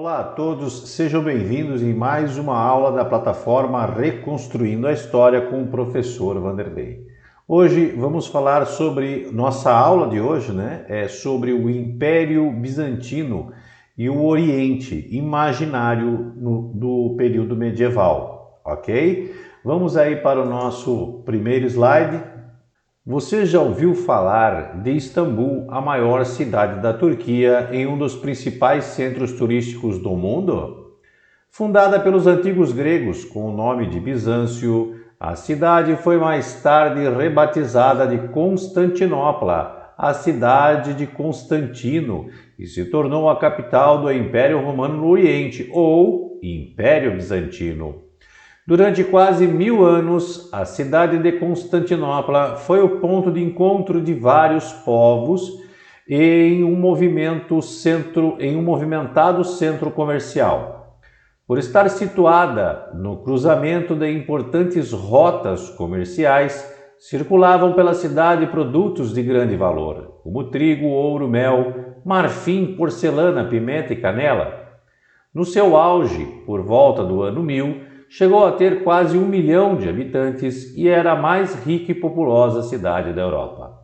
Olá a todos, sejam bem-vindos em mais uma aula da plataforma Reconstruindo a História com o professor Vanderlei. Hoje vamos falar sobre, nossa aula de hoje, é sobre o Império Bizantino e o Oriente imaginário do período medieval, ok? Vamos aí para o nosso primeiro slide. Você já ouviu falar de Istambul, a maior cidade da Turquia, em um dos principais centros turísticos do mundo? Fundada pelos antigos gregos com o nome de Bizâncio, a cidade foi mais tarde rebatizada de Constantinopla, a cidade de Constantino, e se tornou a capital do Império Romano no Oriente, ou Império Bizantino. Durante quase 1000 anos, a cidade de Constantinopla foi o ponto de encontro de vários povos em um movimentado centro comercial. Por estar situada no cruzamento de importantes rotas comerciais, circulavam pela cidade produtos de grande valor, como trigo, ouro, mel, marfim, porcelana, pimenta e canela. No seu auge, por volta do ano 1000, chegou a ter quase 1 milhão de habitantes e era a mais rica e populosa cidade da Europa.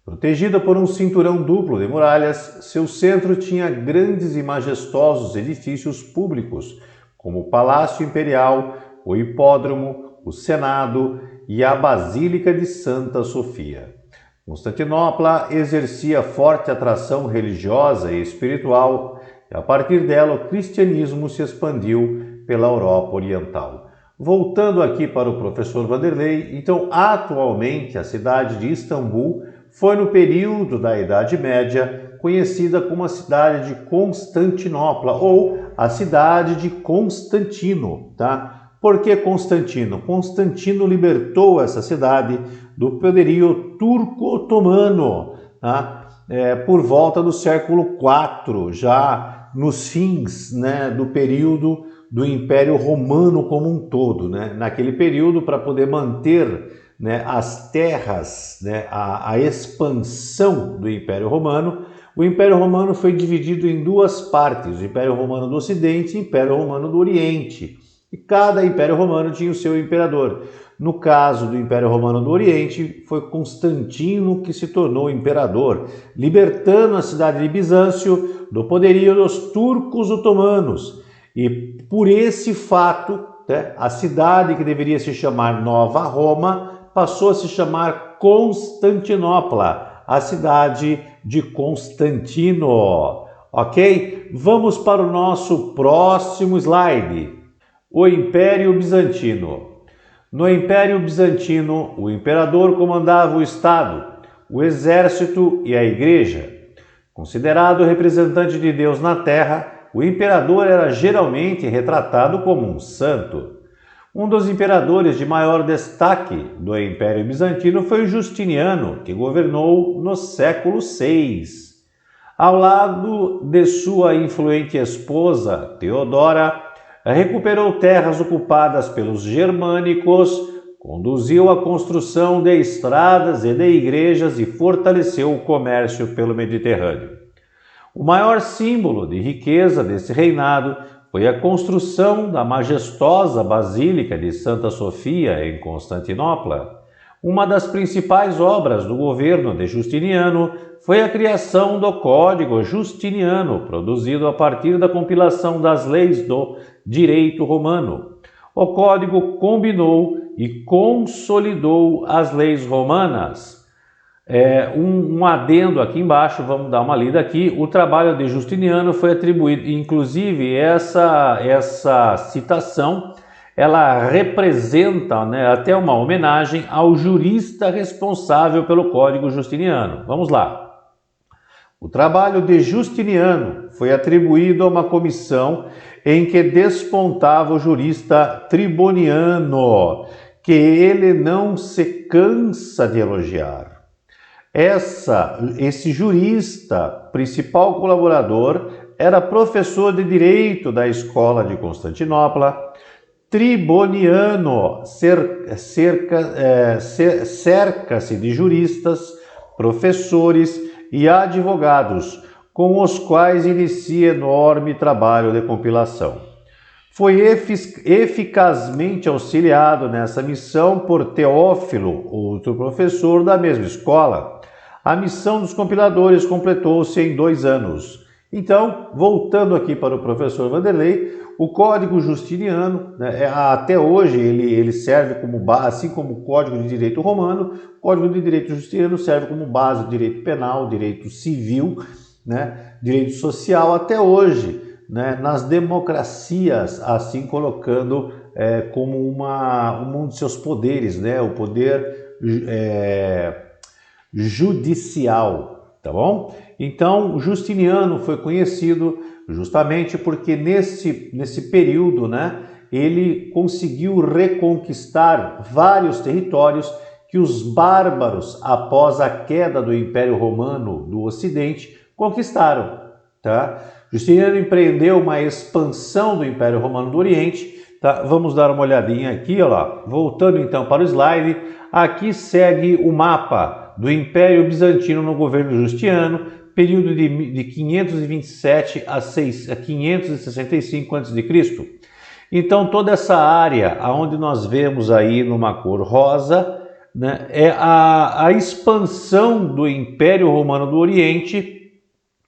Protegida por um cinturão duplo de muralhas, seu centro tinha grandes e majestosos edifícios públicos, como o Palácio Imperial, o Hipódromo, o Senado e a Basílica de Santa Sofia. Constantinopla exercia forte atração religiosa e espiritual, e a partir dela o cristianismo se expandiu pela Europa Oriental. Voltando aqui para o professor Vanderlei, então atualmente a cidade de Istambul foi no período da Idade Média conhecida como a cidade de Constantinopla ou a cidade de Constantino, tá? Por que Constantino? Constantino libertou essa cidade do poderio turco-otomano, tá? Por volta do século IV, já nos fins, do período do Império Romano como um todo, naquele período, para poder manter as terras, a expansão do Império Romano. O Império Romano foi dividido em duas partes, o Império Romano do Ocidente e o Império Romano do Oriente, e cada Império Romano tinha o seu imperador. No caso do Império Romano do Oriente, foi Constantino que se tornou imperador, libertando a cidade de Bizâncio do poderio dos turcos otomanos. E por esse fato, a cidade que deveria se chamar Nova Roma passou a se chamar Constantinopla, a cidade de Constantino. Ok? Vamos para o nosso próximo slide. O Império Bizantino. No Império Bizantino, o imperador comandava o Estado, o exército e a igreja. Considerado representante de Deus na terra, o imperador era geralmente retratado como um santo. Um dos imperadores de maior destaque do Império Bizantino foi Justiniano, que governou no século VI. Ao lado de sua influente esposa, Teodora, recuperou terras ocupadas pelos germânicos, conduziu a construção de estradas e de igrejas e fortaleceu o comércio pelo Mediterrâneo. O maior símbolo de riqueza desse reinado foi a construção da majestosa Basílica de Santa Sofia em Constantinopla. Uma das principais obras do governo de Justiniano foi a criação do Código Justiniano, produzido a partir da compilação das leis do direito romano. O Código combinou e consolidou as leis romanas. Um adendo aqui embaixo, vamos dar uma lida aqui. O trabalho de Justiniano foi atribuído, inclusive essa citação, ela representa até uma homenagem ao jurista responsável pelo Código Justiniano. Vamos lá. O trabalho de Justiniano foi atribuído a uma comissão em que despontava o jurista Triboniano, que ele não se cansa de elogiar. Esse jurista, principal colaborador, era professor de Direito da Escola de Constantinopla. Triboniano cerca-se de juristas, professores e advogados, com os quais inicia enorme trabalho de compilação. Foi eficazmente auxiliado nessa missão por Teófilo, outro professor da mesma escola. A missão dos compiladores completou-se em 2 anos. Então, voltando aqui para o professor Vanderlei, o Código Justiniano, né, até hoje ele serve como base, assim como o Código de Direito Romano, o Código de Direito Justiniano serve como base do direito penal, direito civil, né, direito social até hoje, né, nas democracias, assim colocando como um dos seus poderes, né, o poder judicial, tá bom? Então, Justiniano foi conhecido justamente porque nesse período, né, ele conseguiu reconquistar vários territórios que os bárbaros, após a queda do Império Romano do Ocidente, conquistaram, tá? Justiniano empreendeu uma expansão do Império Romano do Oriente, tá? Vamos dar uma olhadinha aqui, ó lá. Voltando então para o slide, aqui segue o mapa do Império Bizantino no governo Justiniano, período de 527 a 565 a.C. Então toda essa área onde nós vemos aí numa cor rosa, né, é a expansão do Império Romano do Oriente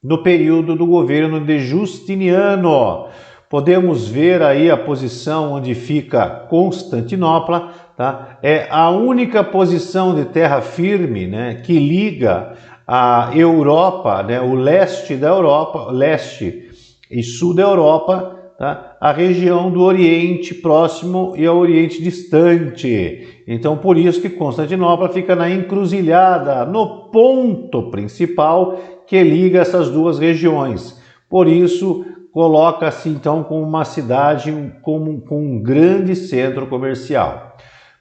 no período do governo de Justiniano. Podemos ver aí a posição onde fica Constantinopla, tá? É a única posição de terra firme, né, que liga a Europa, né, o leste da Europa, leste e sul da Europa, tá? A região do Oriente Próximo e ao Oriente Distante. Então, por isso que Constantinopla fica na encruzilhada, no ponto principal que liga essas duas regiões. Por isso, coloca-se então como uma cidade com um grande centro comercial.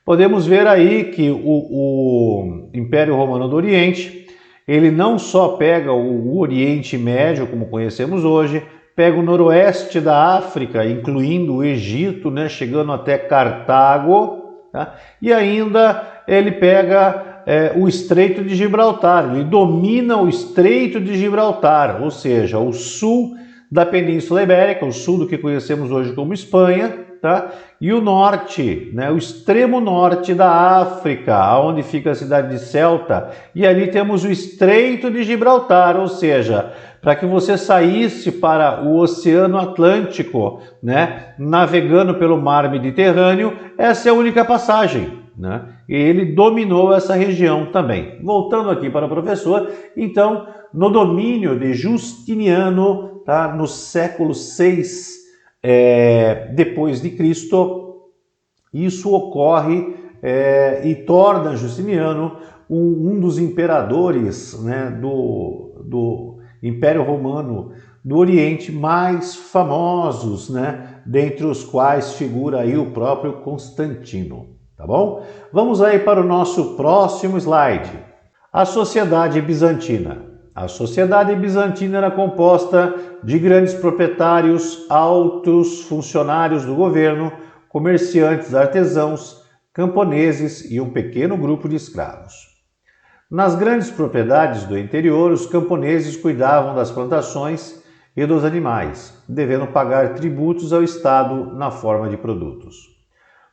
Podemos ver aí que o Império Romano do Oriente, ele não só pega o Oriente Médio, como conhecemos hoje, pega o noroeste da África, incluindo o Egito, né, chegando até Cartago, tá? E ainda ele pega o Estreito de Gibraltar, ele domina o Estreito de Gibraltar, ou seja, o sul da Península Ibérica, o sul do que conhecemos hoje como Espanha, tá? E o norte, né, o extremo norte da África, onde fica a cidade de Ceuta, e ali temos o Estreito de Gibraltar, ou seja, para que você saísse para o Oceano Atlântico, né, navegando pelo mar Mediterrâneo, essa é a única passagem, né? E ele dominou essa região também. Voltando aqui para o professor, então, no domínio de Justiniano, tá, no século VI depois de Cristo, isso ocorre e torna Justiniano um dos imperadores, né, do Império Romano do Oriente mais famosos, né, dentre os quais figura aí o próprio Constantino. Tá bom? Vamos aí para o nosso próximo slide. A sociedade bizantina. A sociedade bizantina era composta de grandes proprietários, altos funcionários do governo, comerciantes, artesãos, camponeses e um pequeno grupo de escravos. Nas grandes propriedades do interior, os camponeses cuidavam das plantações e dos animais, devendo pagar tributos ao Estado na forma de produtos.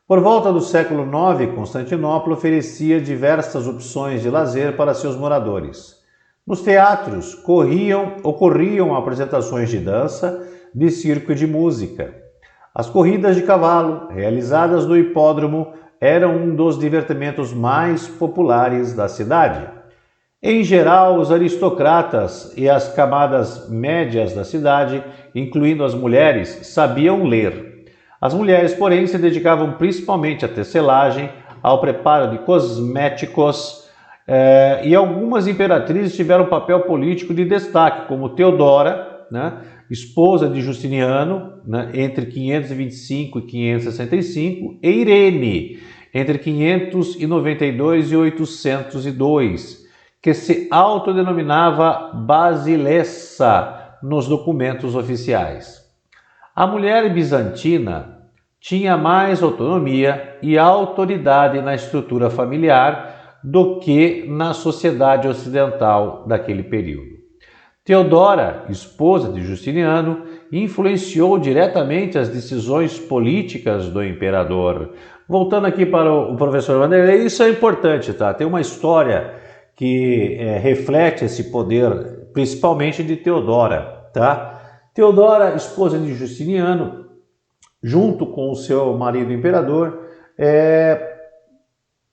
Por volta do século IX, Constantinopla oferecia diversas opções de lazer para seus moradores. Nos teatros ocorriam apresentações de dança, de circo e de música. As corridas de cavalo, realizadas no hipódromo, eram um dos divertimentos mais populares da cidade. Em geral, os aristocratas e as camadas médias da cidade, incluindo as mulheres, sabiam ler. As mulheres, porém, se dedicavam principalmente à tecelagem, ao preparo de cosméticos, e algumas imperatrizes tiveram papel político de destaque, como Teodora, né, esposa de Justiniano, né, entre 525 e 565, e Irene, entre 592 e 802, que se autodenominava Basilessa nos documentos oficiais. A mulher bizantina tinha mais autonomia e autoridade na estrutura familiar do que na sociedade ocidental daquele período. Teodora, esposa de Justiniano, influenciou diretamente as decisões políticas do imperador. Voltando aqui para o professor Vanderlei, isso é importante, tá? Tem uma história que reflete esse poder, principalmente de Teodora, tá? Teodora, esposa de Justiniano, junto com o seu marido imperador,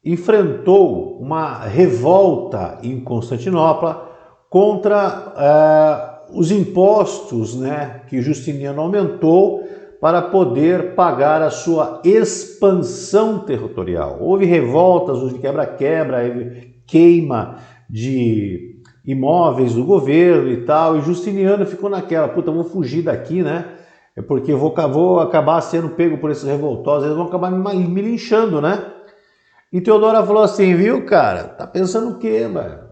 enfrentou uma revolta em Constantinopla contra os impostos, né, que Justiniano aumentou para poder pagar a sua expansão territorial. Houve revoltas, houve quebra-quebra, queima de imóveis do governo e tal, e Justiniano ficou naquela, puta, vou fugir daqui, né? É porque vou acabar sendo pego por esses revoltosos, eles vão acabar me linchando, né? E Teodora falou assim, viu, cara, tá pensando o quê, mano?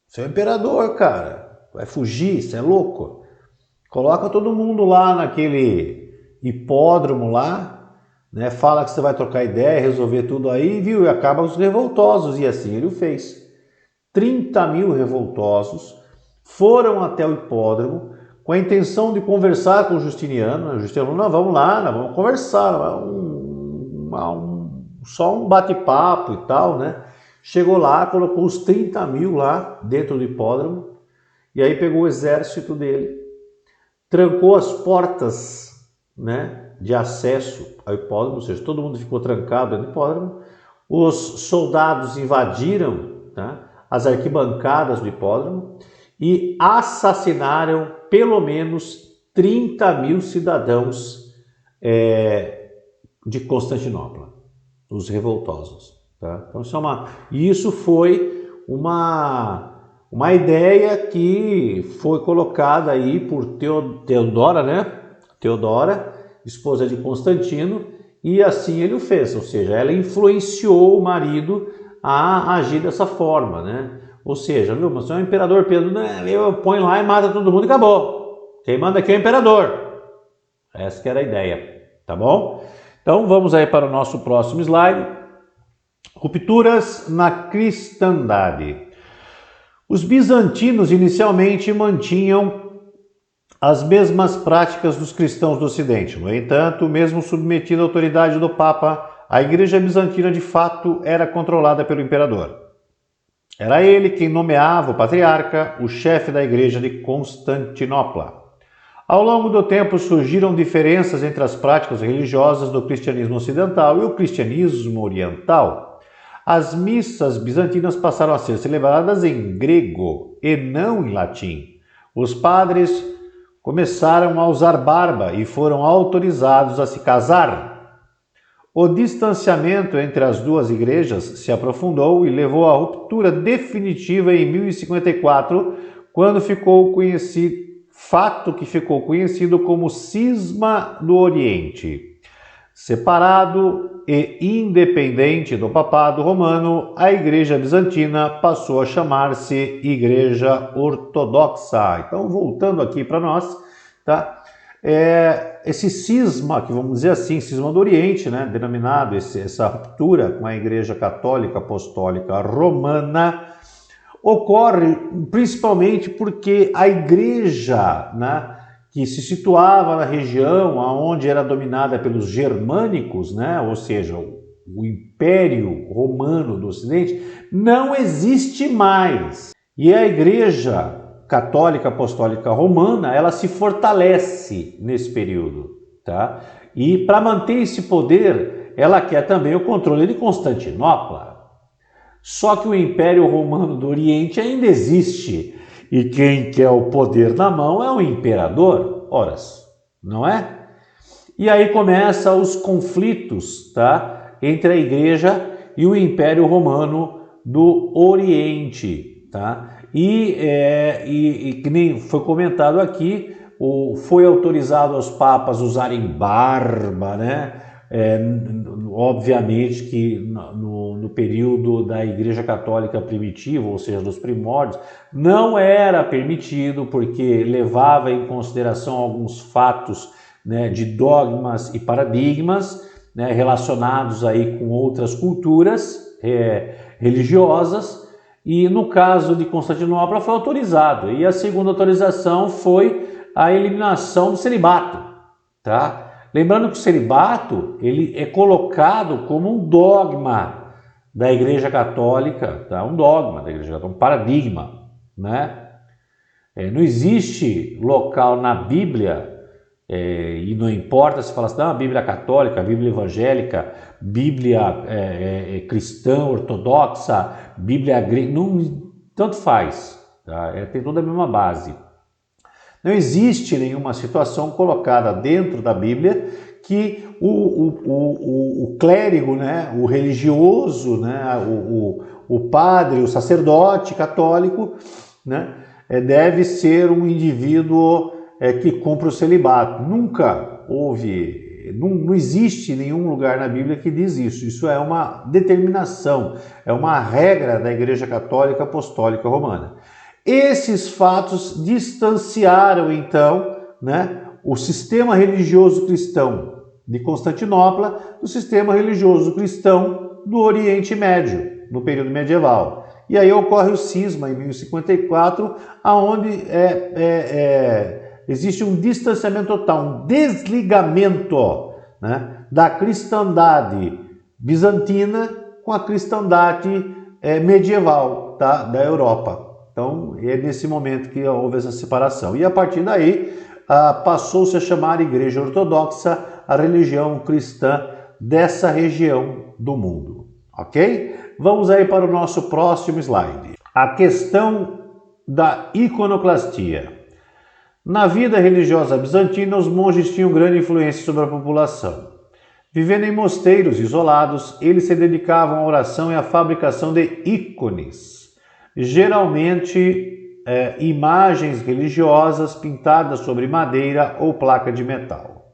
Você é o imperador, cara, vai fugir, você é louco? Coloca todo mundo lá naquele hipódromo lá, né? Fala que você vai trocar ideia, resolver tudo aí, viu? E acaba os revoltosos, e assim ele o fez. 30 mil revoltosos foram até o hipódromo com a intenção de conversar com Justiniano. Justiniano falou, não, vamos lá, nós vamos conversar, só um bate-papo e tal, né? Chegou lá, colocou os 30 mil lá dentro do hipódromo, e aí pegou o exército dele, trancou as portas, né, de acesso ao hipódromo, ou seja, todo mundo ficou trancado no hipódromo, os soldados invadiram, tá, as arquibancadas do hipódromo e assassinaram pelo menos 30 mil cidadãos de Constantinopla, os revoltosos. Tá? Então, isso foi uma ideia que foi colocada aí por Teodora, né? Teodora, esposa de Constantino, e assim ele o fez, ou seja, ela influenciou o marido a agir dessa forma, né? Ou seja, viu, mas você é o imperador Pedro, né? Eu ponho lá e mata todo mundo e acabou. Quem manda aqui é o imperador. Essa que era a ideia, tá bom? Então vamos aí para o nosso próximo slide. Rupturas na cristandade. Os bizantinos inicialmente mantinham as mesmas práticas dos cristãos do Ocidente. No entanto, mesmo submetida à autoridade do Papa, a Igreja Bizantina de fato era controlada pelo imperador. Era ele quem nomeava o patriarca, o chefe da Igreja de Constantinopla. Ao longo do tempo surgiram diferenças entre as práticas religiosas do cristianismo ocidental e o cristianismo oriental. As missas bizantinas passaram a ser celebradas em grego e não em latim. Os padres começaram a usar barba e foram autorizados a se casar. O distanciamento entre as duas igrejas se aprofundou e levou à ruptura definitiva em 1054, quando fato que ficou conhecido como Cisma do Oriente. Separado e independente do papado romano, a Igreja Bizantina passou a chamar-se Igreja Ortodoxa. Então, voltando aqui para nós, tá? Esse cisma, que vamos dizer assim, cisma do Oriente, né? Denominado essa ruptura com a Igreja Católica Apostólica Romana, ocorre principalmente porque a Igreja, né, que se situava na região onde era dominada pelos germânicos, né, ou seja, o Império Romano do Ocidente, não existe mais. E a Igreja Católica Apostólica Romana, ela se fortalece nesse período, tá? E para manter esse poder, ela quer também o controle de Constantinopla. Só que o Império Romano do Oriente ainda existe. E quem quer o poder na mão é o imperador, horas, não é? E aí começam os conflitos, tá? Entre a Igreja e o Império Romano do Oriente, tá? E que nem foi comentado aqui, foi autorizado aos papas usarem barba, né? Obviamente que no período da Igreja Católica primitiva, ou seja, dos primórdios, não era permitido porque levava em consideração alguns fatos, né, de dogmas e paradigmas, né, relacionados aí com outras culturas religiosas, e no caso de Constantinopla foi autorizado. E a segunda autorização foi a eliminação do celibato, tá? Lembrando que o celibato ele é colocado como um dogma da Igreja Católica, tá? Um dogma da Igreja Católica, um paradigma, né? Não existe local na Bíblia, e não importa se fala assim, a Bíblia católica, a Bíblia evangélica, Bíblia cristã, ortodoxa, Bíblia grega, tanto faz, tá? Tem toda a mesma base. Não existe nenhuma situação colocada dentro da Bíblia que o clérigo, né, o religioso, né, o padre, o sacerdote católico, né, deve ser um indivíduo que cumpre o celibato. Nunca houve, não existe nenhum lugar na Bíblia que diz isso. Isso é uma determinação, é uma regra da Igreja Católica Apostólica Romana. Esses fatos distanciaram, então, né, o sistema religioso cristão de Constantinopla do sistema religioso cristão do Oriente Médio, no período medieval. E aí ocorre o cisma, em 1054, onde existe um distanciamento total, um desligamento, né, da cristandade bizantina com a cristandade medieval, tá, da Europa. Então, é nesse momento que houve essa separação. E a partir daí, passou-se a chamar Igreja Ortodoxa a religião cristã dessa região do mundo. Ok? Vamos aí para o nosso próximo slide. A questão da iconoclastia. Na vida religiosa bizantina, os monges tinham grande influência sobre a população. Vivendo em mosteiros isolados, eles se dedicavam à oração e à fabricação de ícones, geralmente imagens religiosas pintadas sobre madeira ou placa de metal.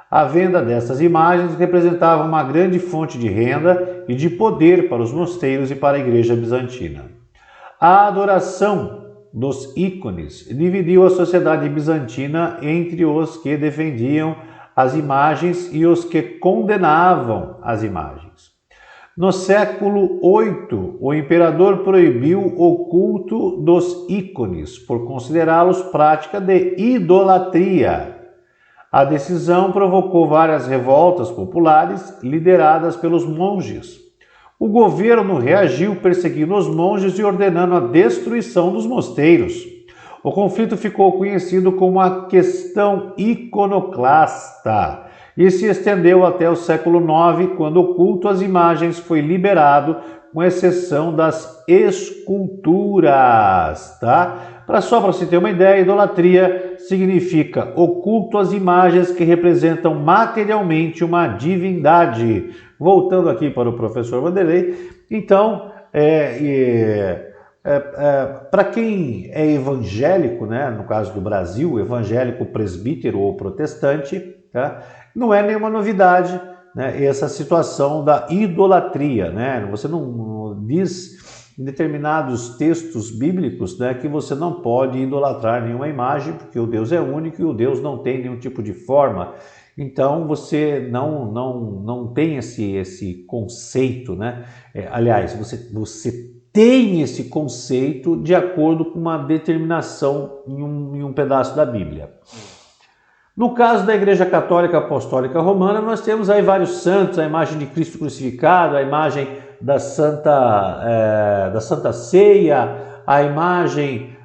A venda dessas imagens representava uma grande fonte de renda e de poder para os mosteiros e para a igreja bizantina. A adoração dos ícones dividiu a sociedade bizantina entre os que defendiam as imagens e os que condenavam as imagens. No século VIII, o imperador proibiu o culto dos ícones por considerá-los prática de idolatria. A decisão provocou várias revoltas populares lideradas pelos monges. O governo reagiu perseguindo os monges e ordenando a destruição dos mosteiros. O conflito ficou conhecido como a questão iconoclasta e se estendeu até o século IX, quando o culto às imagens foi liberado, com exceção das esculturas, tá? Só para você ter uma ideia, idolatria significa o culto às imagens que representam materialmente uma divindade. Voltando aqui para o professor Vanderlei, então, para quem é evangélico, né, no caso do Brasil, evangélico presbítero ou protestante, tá, não é nenhuma novidade, né, essa situação da idolatria, né? Você não diz em determinados textos bíblicos, né, que você não pode idolatrar nenhuma imagem, porque o Deus é único e o Deus não tem nenhum tipo de forma. Então você não tem esse conceito, né? Aliás, você tem esse conceito de acordo com uma determinação em um pedaço da Bíblia. No caso da Igreja Católica Apostólica Romana, nós temos aí vários santos, a imagem de Cristo crucificado, a imagem da Santa Ceia, a imagem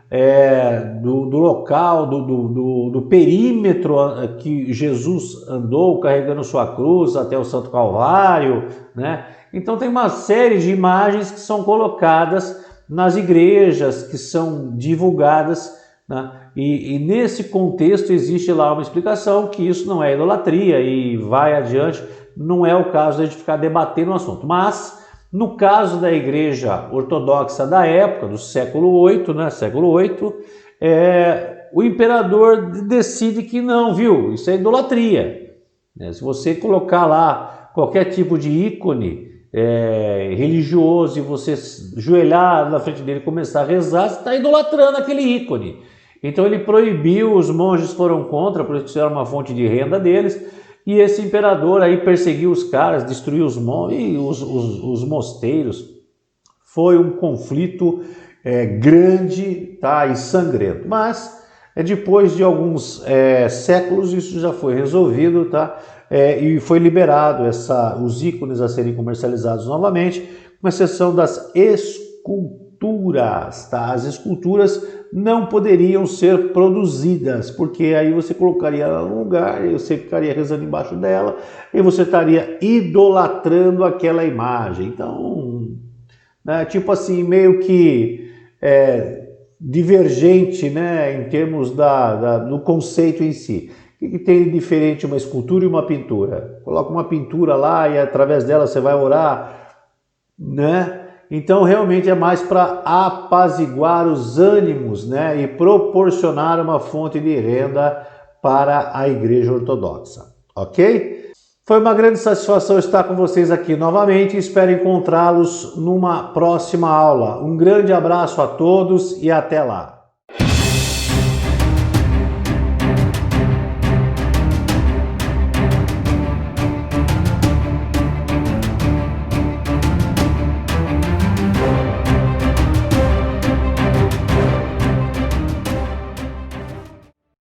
do local, do perímetro que Jesus andou carregando sua cruz até o Santo Calvário, né? Então tem uma série de imagens que são colocadas nas igrejas, que são divulgadas, né? E nesse contexto existe lá uma explicação que isso não é idolatria e vai adiante, não é o caso de a gente ficar debatendo o assunto. Mas no caso da igreja ortodoxa da época, do século VIII, né, o imperador decide que não, viu? Isso é idolatria. Se você colocar lá qualquer tipo de ícone religioso e você ajoelhar na frente dele e começar a rezar, você está idolatrando aquele ícone. Então ele proibiu, os monges foram contra, por isso que era uma fonte de renda deles, e esse imperador aí perseguiu os caras, destruiu os mosteiros, foi um conflito grande, tá, e sangrento, mas depois de alguns séculos isso já foi resolvido, tá, e foi liberado os ícones a serem comercializados novamente, com exceção das esculturas, tá? As esculturas não poderiam ser produzidas, porque aí você colocaria ela no lugar, e você ficaria rezando embaixo dela, e você estaria idolatrando aquela imagem. Então, né, tipo assim, meio que divergente, né, em termos do conceito em si. O que tem de diferente uma escultura e uma pintura? Coloca uma pintura lá e através dela você vai orar, né? Então realmente é mais para apaziguar os ânimos, né, e proporcionar uma fonte de renda para a Igreja Ortodoxa, ok? Foi uma grande satisfação estar com vocês aqui novamente, espero encontrá-los numa próxima aula. Um grande abraço a todos e até lá!